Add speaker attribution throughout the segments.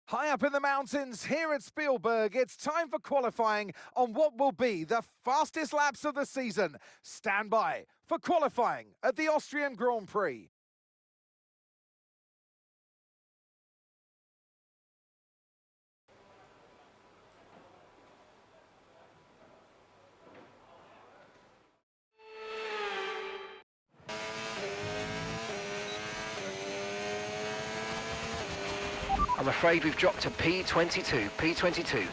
Speaker 1: High up in the mountains here at Spielberg, it's time for qualifying on what will be the fastest laps of the season. Stand by for qualifying at the Austrian Grand Prix.
Speaker 2: I'm afraid we've dropped to P22, P22.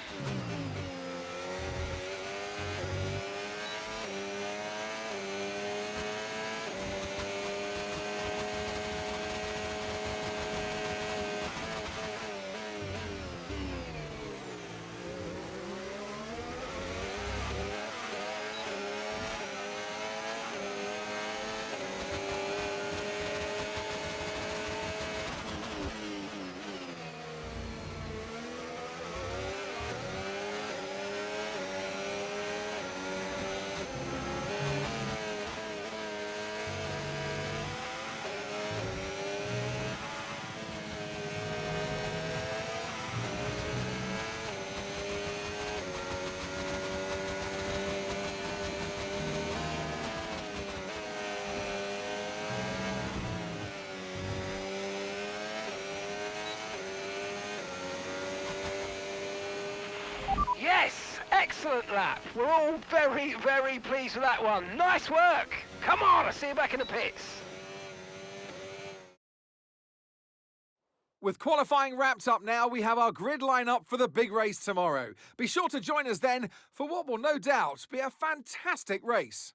Speaker 2: Yes! Excellent lap. We're all very, very pleased with that one. Nice work. Come on, I'll see you back in the pits.
Speaker 1: With qualifying wrapped up now, we have our grid lineup for the big race tomorrow. Be sure to join us then for what will no doubt be a fantastic race.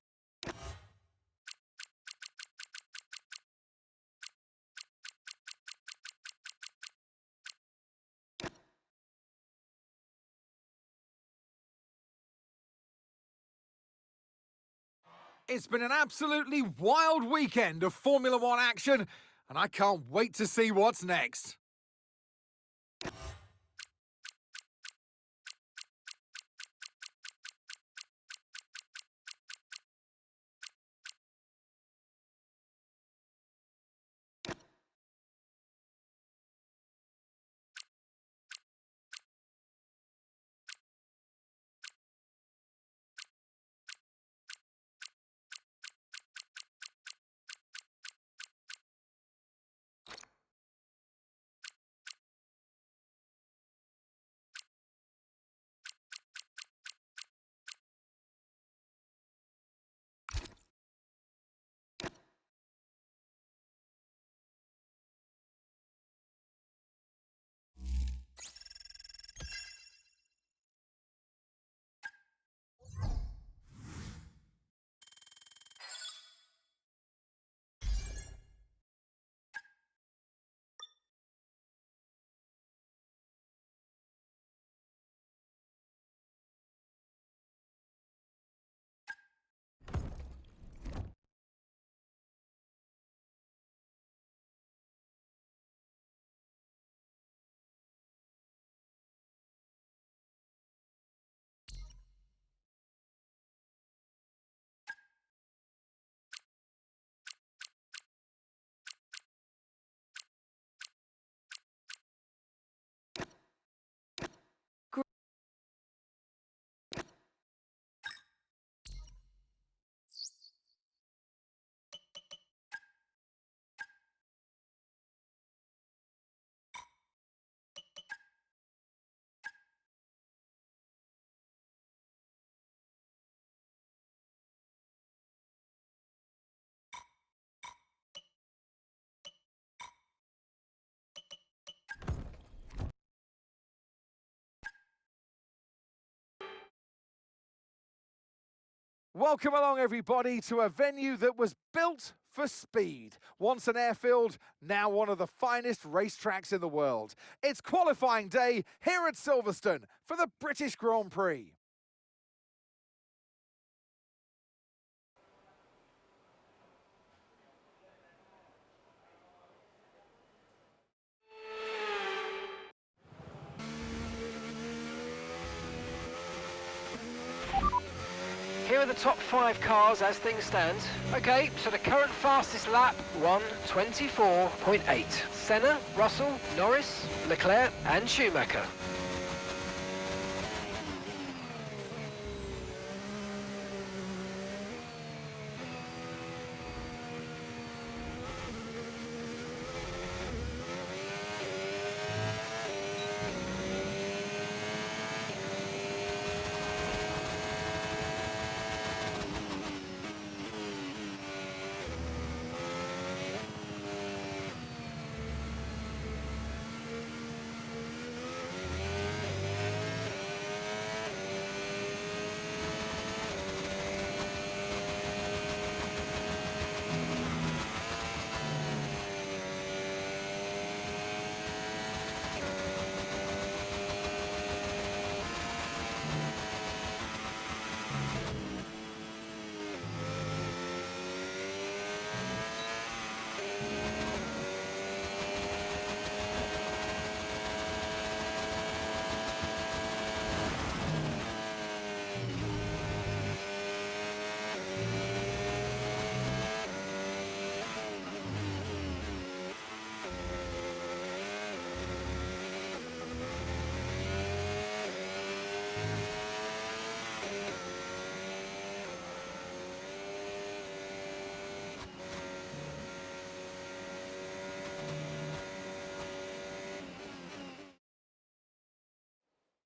Speaker 1: It's been an absolutely wild weekend of Formula One action, and I can't wait to see what's next. Welcome along, everybody, to a venue that was built for speed. Once an airfield, now one of the finest racetracks in the world. It's qualifying day here at Silverstone for the British Grand Prix.
Speaker 2: Here are the top 5 cars as things stand. Okay, so the current fastest lap, 1:24.8. Senna, Russell, Norris, Leclerc and Schumacher.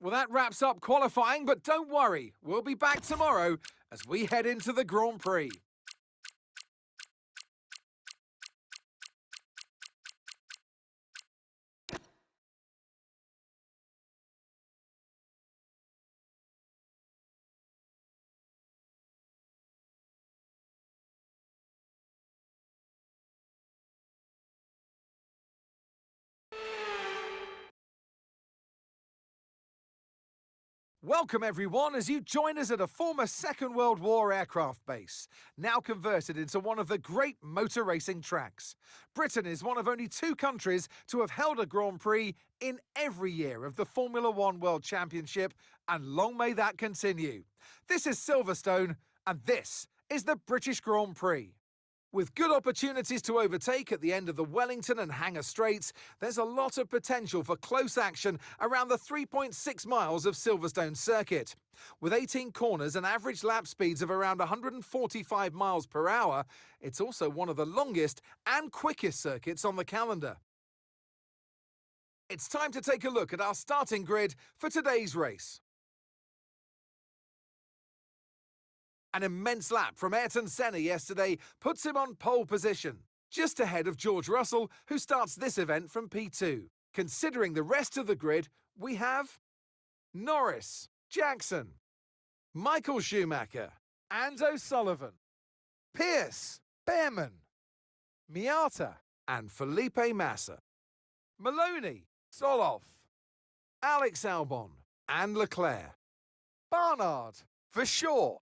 Speaker 1: Well, that wraps up qualifying, but don't worry, we'll be back tomorrow as we head into the Grand Prix. Welcome everyone as you join us at a former Second World War aircraft base, now converted into one of the great motor racing tracks. Britain is one of only 2 countries to have held a Grand Prix in every year of the Formula One World Championship, and long may that continue. This is Silverstone, and this is the British Grand Prix. With good opportunities to overtake at the end of the Wellington and Hangar Straights, there's a lot of potential for close action around the 3.6 miles of Silverstone circuit. With 18 corners and average lap speeds of around 145 miles per hour, it's also one of the longest and quickest circuits on the calendar. It's time to take a look at our starting grid for today's race. An immense lap from Ayrton Senna yesterday puts him on pole position, just ahead of George Russell, who starts this event from P2. Considering the rest of the grid, we have Norris, Jackson, Michael Schumacher, and O'Sullivan, Pierce, Behrman, Miata, and Felipe Massa, Maloney, Tsolov, Alex Albon, and Leclerc, Barnard, Verschoor,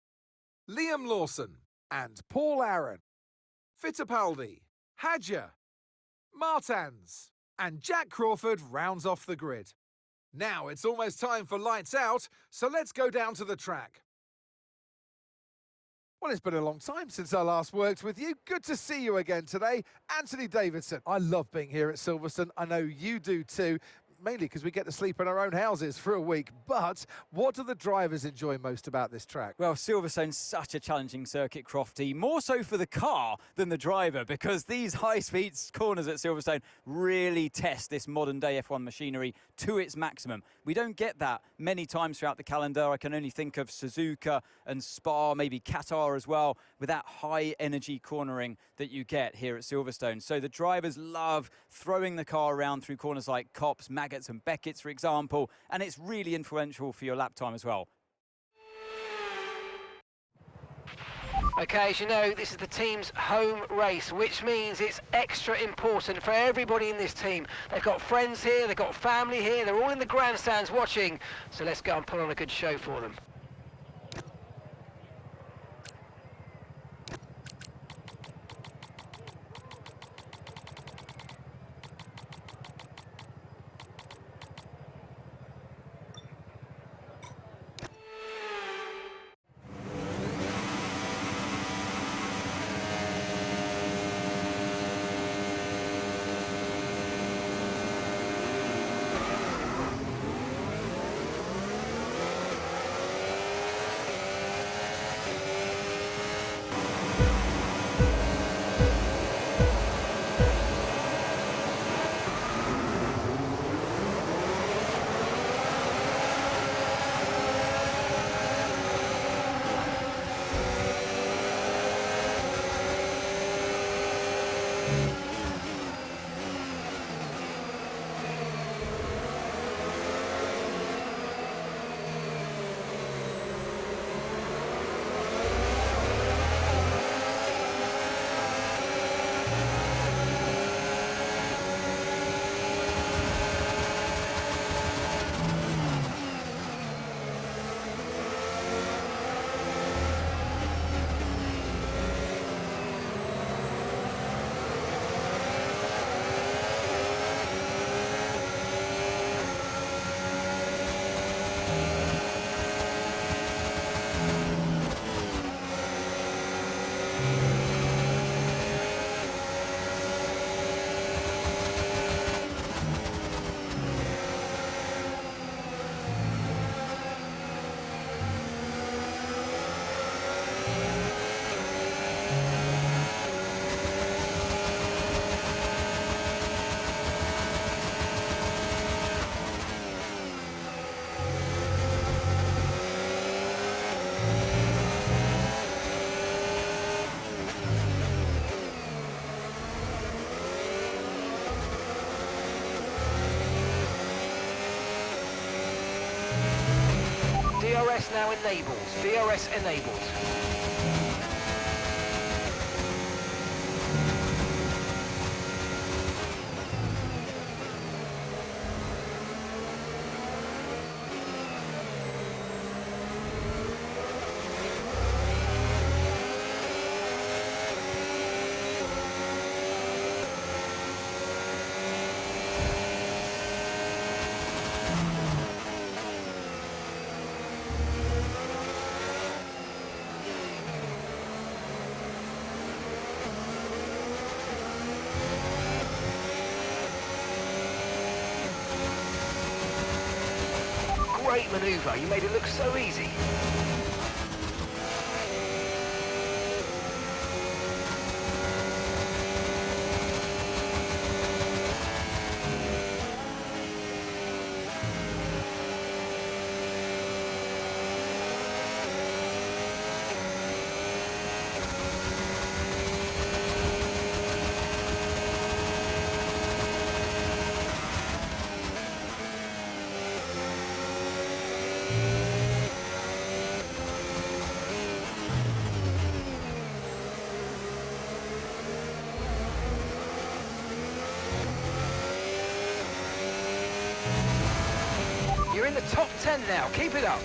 Speaker 1: Liam Lawson and Paul Aaron, Fittipaldi, Hadja, Martins, and Jack Crawford rounds off the grid. Now it's almost time for lights out, so let's go down to the track. Well, it's been a long time since I last worked with you. Good to see you again today. Anthony Davidson. I love being here at Silverstone. I know you do too. Mainly because we get to sleep in our own houses for a week. But what do the drivers enjoy most about this track?
Speaker 3: Well, Silverstone's such a challenging circuit, Crofty, more so for the car than the driver, because these high-speed corners at Silverstone really test this modern-day F1 machinery to its maximum. We don't get that many times throughout the calendar. I can only think of Suzuka and Spa, maybe Qatar as well, with that high-energy cornering that you get here at Silverstone. So the drivers love throwing the car around through corners like Copse, Maggots and Beckett's, for example, and it's really influential for your lap time as well.
Speaker 2: Okay, as you know, this is the team's home race, which means it's extra important for everybody in this team. They've got friends here, they've got family here, they're all in the grandstands watching, so let's go and put on a good show for them. VRS now enabled. VRS enabled. Great manoeuvre, you made it look so easy. You're in the top 10 now, keep it up.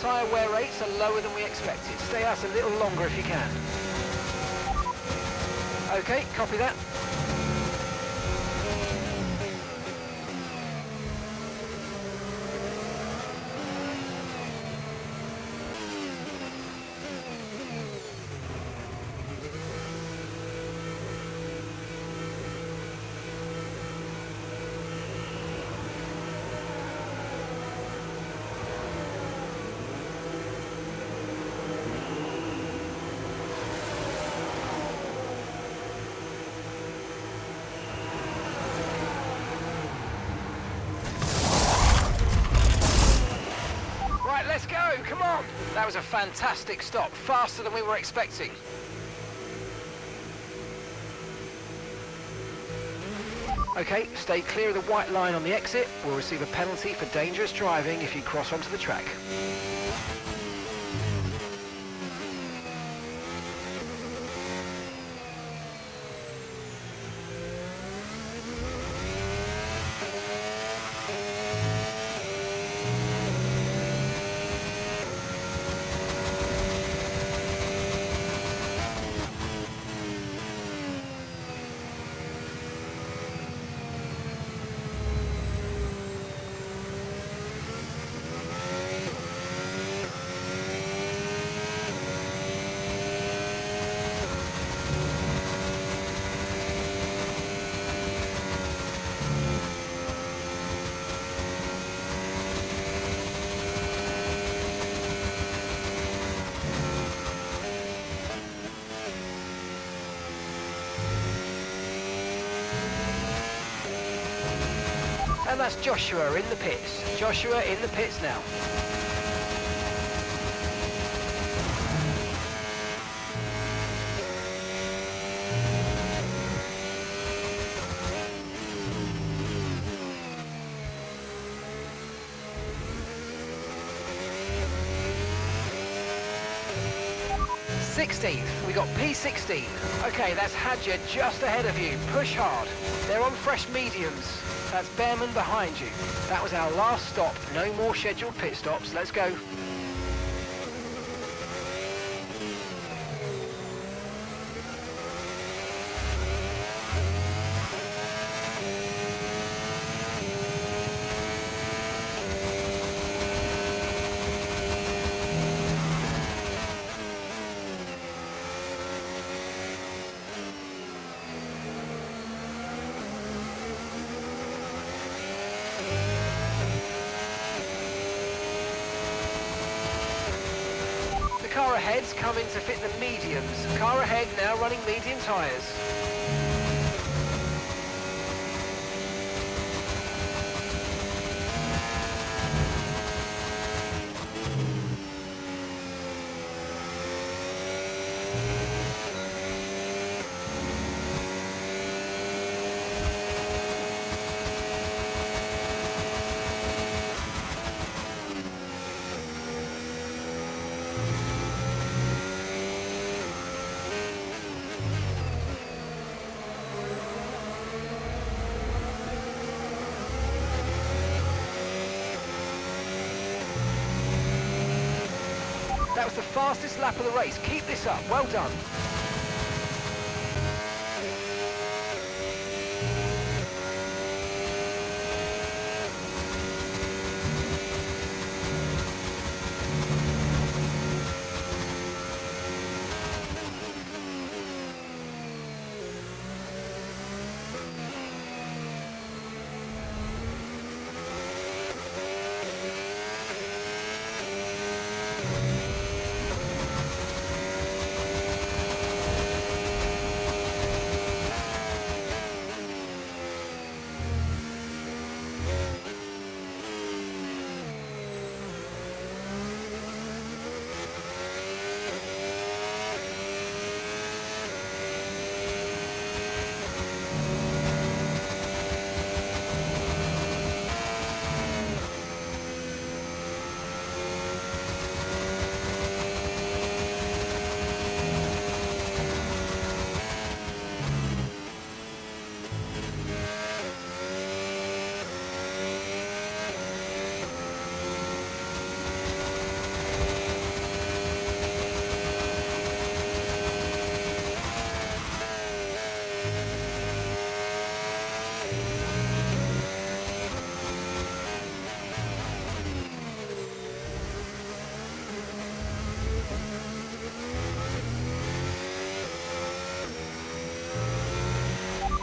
Speaker 2: Tyre wear rates are lower than we expected. Stay out a little longer if you can. Okay, copy that. That was a fantastic stop, faster than we were expecting. Okay, stay clear of the white line on the exit. We'll receive a penalty for dangerous driving if you cross onto the track. And that's Joshua in the pits. Joshua in the pits now. We got P16. Okay, that's Hadja just ahead of you. Push hard. They're on fresh mediums. That's Behrman behind you. That was our last stop. No more scheduled pit stops. Let's go. Car ahead's coming to fit the mediums. Car ahead now running medium tyres. That was the fastest lap of the race. Keep this up. Well done.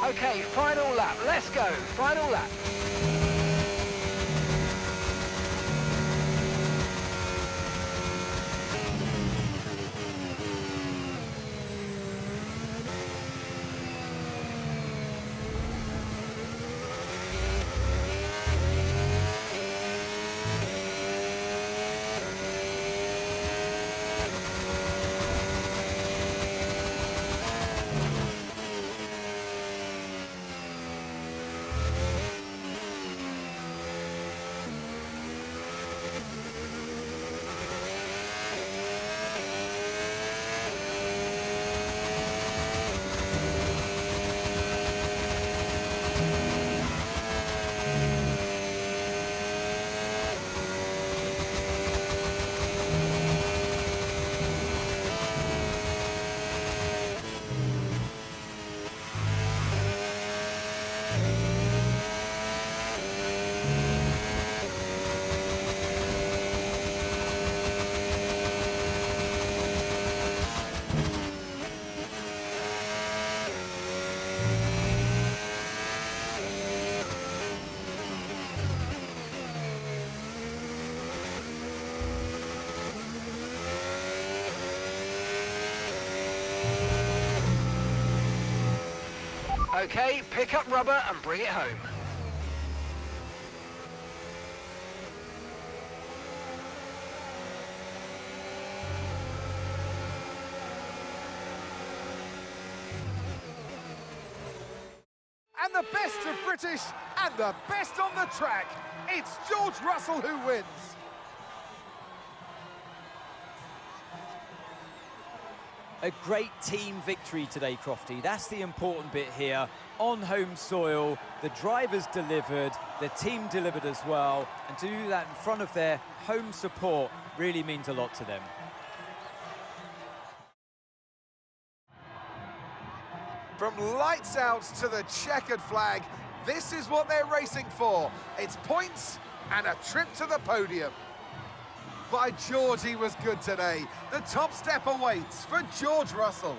Speaker 2: Okay, final lap. Let's go. Final lap. Okay, pick up rubber and bring it home.
Speaker 1: And the best of British and the best on the track. It's George Russell who wins.
Speaker 3: A great team victory today, Crofty. That's the important bit here. On home soil, the drivers delivered, the team delivered as well, and to do that in front of their home support really means a lot to them.
Speaker 1: From lights out to the checkered flag, this is what they're racing for. It's points and a trip to the podium. By George, he was good today. The top step awaits for George Russell.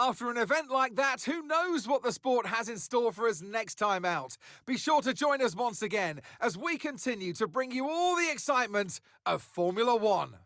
Speaker 1: After an event like that, who knows what the sport has in store for us next time out? Be sure to join us once again as we continue to bring you all the excitement of Formula One.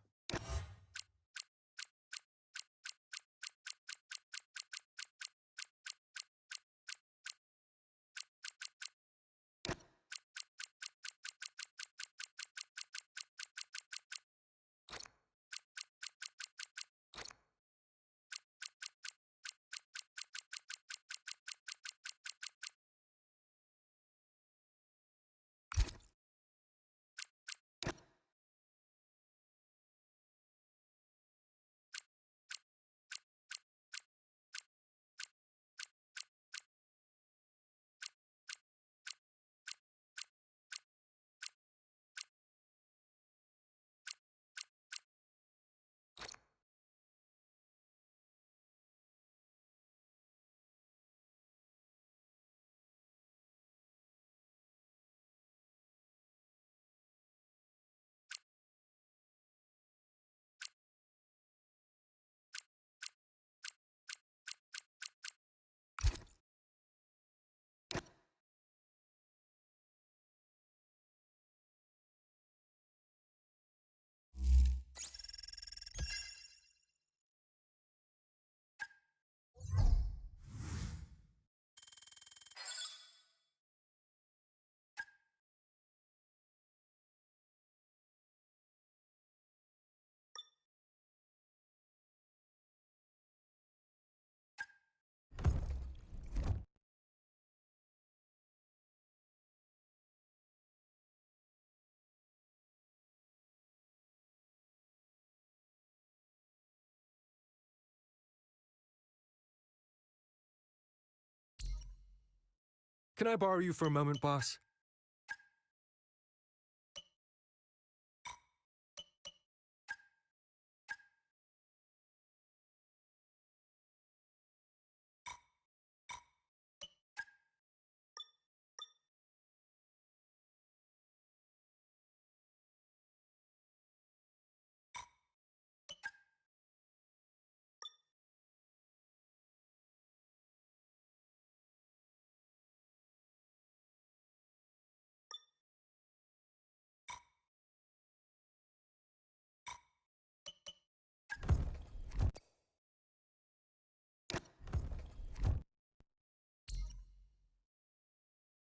Speaker 4: Can I borrow you for a moment, boss?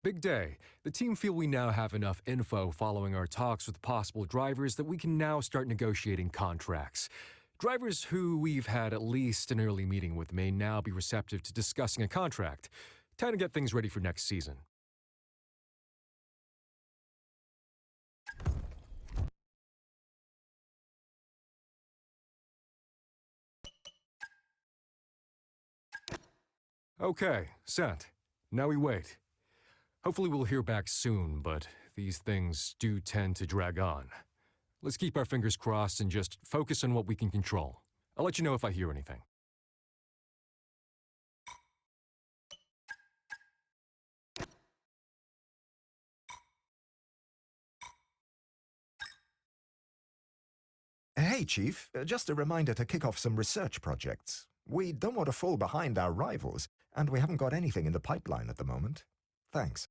Speaker 4: Big day. The team feel we now have enough info following our talks with possible drivers that we can now start negotiating contracts. Drivers who we've had at least an early meeting with may now be receptive to discussing a contract. Time to get things ready for next season. Okay, sent. Now we wait. Hopefully we'll hear back soon, but these things do tend to drag on. Let's keep our fingers crossed and just focus on what we can control. I'll let you know if I hear anything.
Speaker 5: Hey, Chief. Just a reminder to kick off some research projects. We don't want to fall behind our rivals, and we haven't got anything in the pipeline at the moment. Thanks.